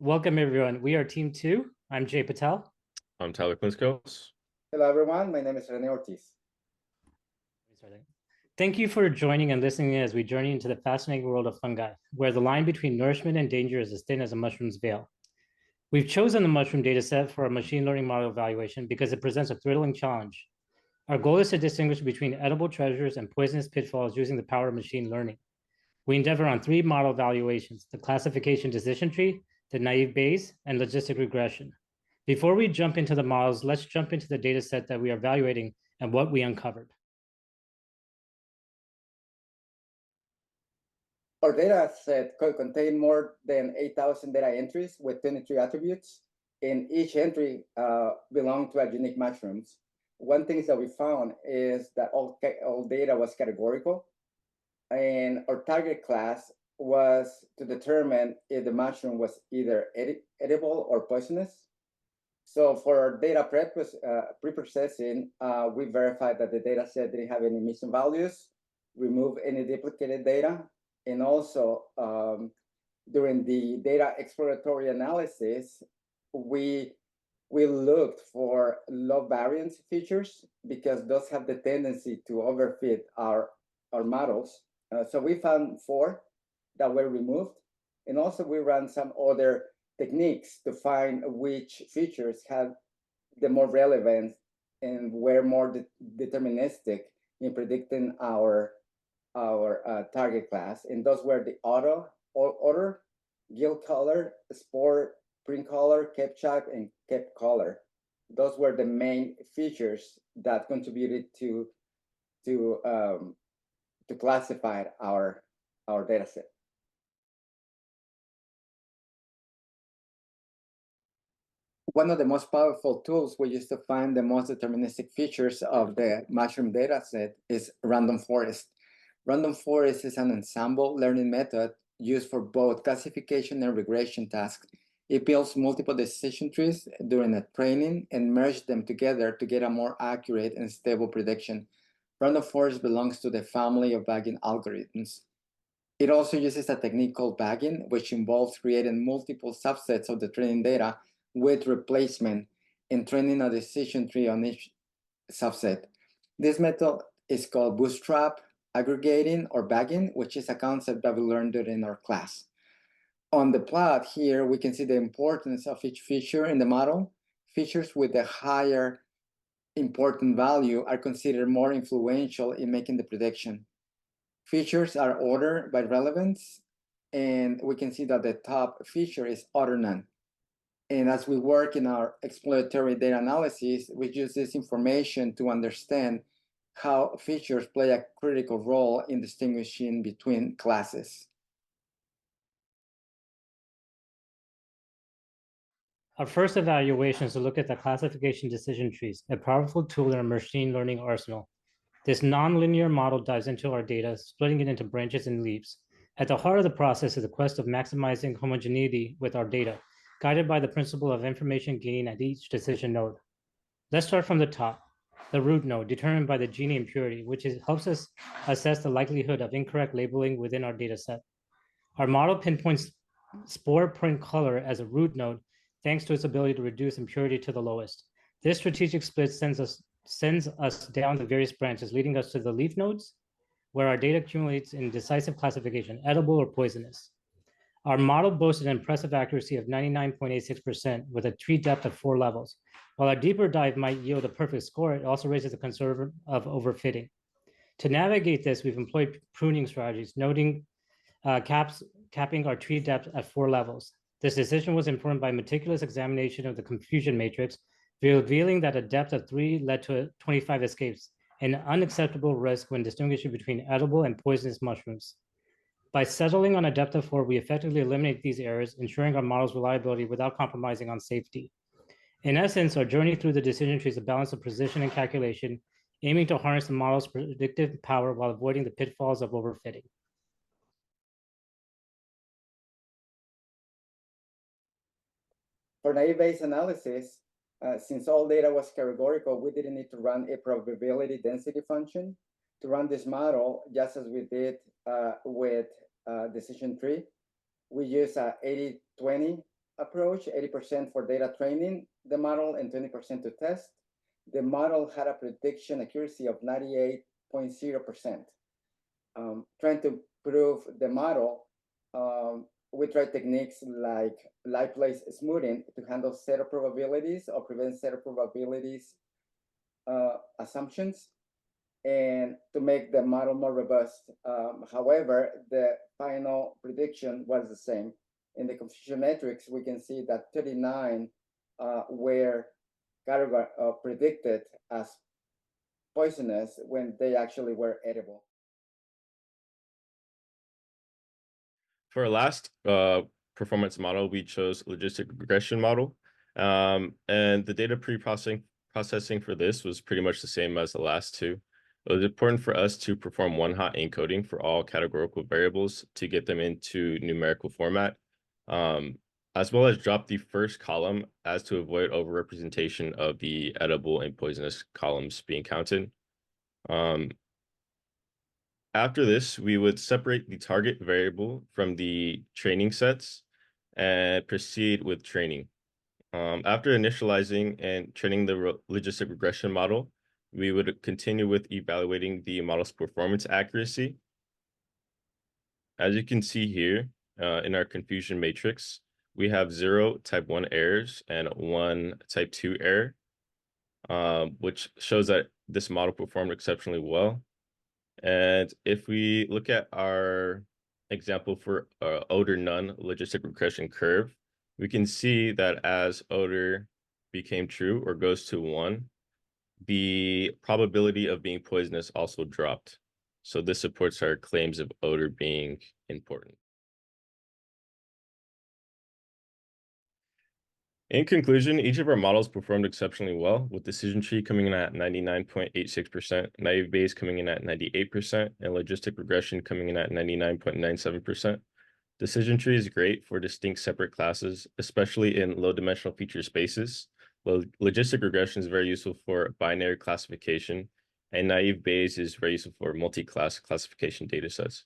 Welcome, everyone. We are Team 2. I'm Jay Patel. I'm Tyler Quinskos. Hello, everyone. My name is Rene Ortiz. Thank you for joining and listening as we journey into the fascinating world of fungi, where the line between nourishment and danger is as thin as a mushroom's veil. We've chosen the mushroom dataset for our machine learning model evaluation because it presents a thrilling challenge. Our goal is to distinguish between edible treasures and poisonous pitfalls using the power of machine learning. We endeavor on 3 model evaluations: the classification decision tree, the naive Bayes, and logistic regression. Before we jump into the models, let's jump into the data set that we are evaluating and what we uncovered. Our data set could contain more than 8,000 data entries with 23 attributes, and each entry belonged to a unique mushrooms. One thing that we found is that all data was categorical, and our target class was to determine if the mushroom was either edible or poisonous. So for our data pre-processing, we verified that the data set didn't have any missing values, remove any duplicated data, and also during the data exploratory analysis, we looked for low variance features because those have the tendency to overfit our models. So we found 4 that were removed, and also we ran some other techniques to find which features had the more relevance and were more deterministic in predicting our target class. And those were the odor, gill color, spore print color, cape shape, and cape color. Those were the main features that contributed to classify our data set. One of the most powerful tools we use to find the most deterministic features of the mushroom data set is random forest. Random forest is an ensemble learning method used for both classification and regression tasks. It builds multiple decision trees during a training and merges them together to get a more accurate and stable prediction. Random forest belongs to the family of bagging algorithms. It also uses a technique called bagging, which involves creating multiple subsets of the training data with replacement and training a decision tree on each subset. This method is called bootstrap aggregating or bagging, which is a concept that we learned during our class. On the plot here, we can see the importance of each feature in the model. Features with a higher important value are considered more influential in making the prediction. Features are ordered by relevance, and we can see that the top feature is order none. And as we work in our exploratory data analysis, we use this information to understand how features play a critical role in distinguishing between classes. Our first evaluation is to look at the classification decision trees, a powerful tool in our machine learning arsenal. This nonlinear model dives into our data, splitting it into branches and leaves. At the heart of the process is the quest of maximizing homogeneity with our data, guided by the principle of information gain at each decision node. Let's start from the top. The root node, determined by the Gini impurity, which helps us assess the likelihood of incorrect labeling within our data set. Our model pinpoints spore print color as a root node, thanks to its ability to reduce impurity to the lowest. This strategic split sends us down the various branches, leading us to the leaf nodes, where our data accumulates in decisive classification, edible or poisonous. Our model boasts an impressive accuracy of 99.86% with a tree depth of 4 levels. While a deeper dive might yield a perfect score, it also raises the concern of overfitting. To navigate this, we've employed pruning strategies, noting capping our tree depth at 4 levels. This decision was informed by meticulous examination of the confusion matrix, revealing that a depth of 3 led to 25 escapes, an unacceptable risk when distinguishing between edible and poisonous mushrooms. By settling on a depth of 4, we effectively eliminate these errors, ensuring our model's reliability without compromising on safety. In essence, our journey through the decision tree is a balance of precision and calculation, aiming to harness the model's predictive power while avoiding the pitfalls of overfitting. For naive Bayes analysis, since all data was categorical, we didn't need to run a probability density function to run this model, just as we did with decision tree. We use a 80-20 approach, 80% for data training the model and 20% to test. The model had a prediction accuracy of 98.0%. Trying to prove the model, we try techniques like live place smoothing to handle zero probabilities or prevent zero probabilities assumptions and to make the model more robust. However, the final prediction was the same. In the confusion matrix, we can see that 39 were predicted as poisonous when they actually were edible. For our last performance model, we chose logistic regression model. And the data processing for this was pretty much the same as the last two. It was important for us to perform one-hot encoding for all categorical variables to get them into numerical format, as well as drop the first column as to avoid overrepresentation of the edible and poisonous columns being counted. After this, we would separate the target variable from the training sets and proceed with training. After initializing and training the logistic regression model, we would continue with evaluating the model's performance accuracy. As you can see here in our confusion matrix, we have 0 type 1 errors and 1 type 2 error, which shows that this model performed exceptionally well. And if we look at our example for odor none logistic regression curve, we can see that as odor became true or goes to 1, the probability of being poisonous also dropped. So this supports our claims of odor being important. In conclusion, each of our models performed exceptionally well, with decision tree coming in at 99.86%, naive Bayes coming in at 98%, and logistic regression coming in at 99.97%. Decision tree is great for distinct separate classes, especially in low-dimensional feature spaces. Logistic regression is very useful for binary classification, and naive Bayes is very useful for multi-class classification datasets.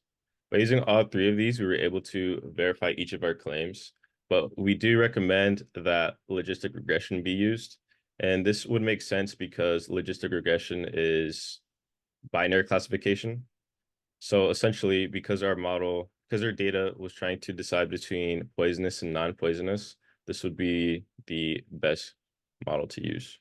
By using all three of these, we were able to verify each of our claims. But we do recommend that logistic regression be used. And this would make sense because logistic regression is binary classification. So essentially, because our data was trying to decide between poisonous and non-poisonous, this would be the best model to use.